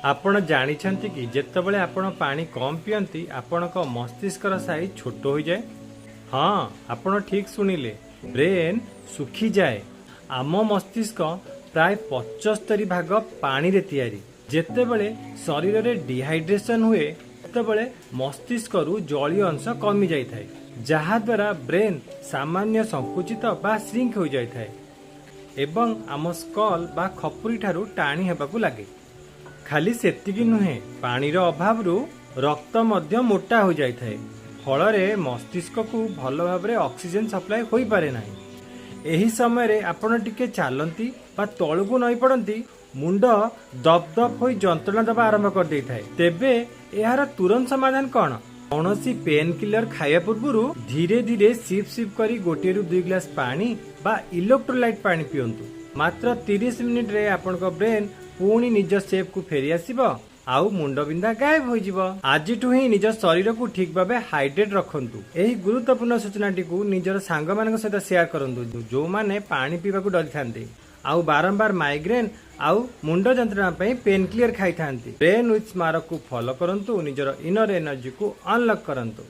आपण जानिछंती कि जेतेबेले आपण पानी कम पियंती आपणक मस्तिष्कर साइज छोट हो जाए। हाँ, आपण ठीक सुनिले, ब्रेन सुखी जाए। आम मस्तिष्क प्राय 75 भाग पानी रे तैयारी। जेतेबेले शरीर रे डिहाइड्रेशन हुए तेबेले मस्तिष्क रु जलीय अंश कमी जाई थाए, जहा द्वारा ब्रेन सामान्य संकुचित बा श्रिंक हो जाई थाए एवं आम स्कल बा खपुरी ठारू टाणी हेबाकू लागे। खाली सेतिकी नुहे, पानी रो अभाव रु रक्त मध्य मोटा हो जाई थाए, फलरे मस्तिष्क को भल भाबरे ऑक्सीजन सप्लाई होई पारे नाही। एही समय रे आपण टिके चालंती बा तळुकु नई पड़ंती, मुंड दप दप होई जंत्रणा दबा आरंभ कर देई थाए। तेबे एहार तुरंत समाधान कौन? कौनसी पेन किलर खाया पूर्व धीरे धीरे सिप सिप करी गोटे रु 2 ग्लास पानी बा इलेक्ट्रोलाइट पानी पियंतु। मात्र 30 मिनिट रे आपनका ब्रेन पुणी निज शेप को फेरी आसीबो आउ मुंड बिंदा गायब हो जिवो। आजिठु ही निज शरीर को ठीक भाबे हाइड्रेट रखंतु। एही गुरुत्वपूर्ण सूचनाटी को निजर सांग मानक सहित शेयर करंतु जो माने पानी पीबा को डरि थांते आउ बारंबार माइग्रेन आउ मुंड जंत्रणा पई पेन क्लियर खाई थांती। ब्रेन विथ स्मारक को फॉलो करंतु, निजर इनर एनर्जी को अनलॉक करंतु।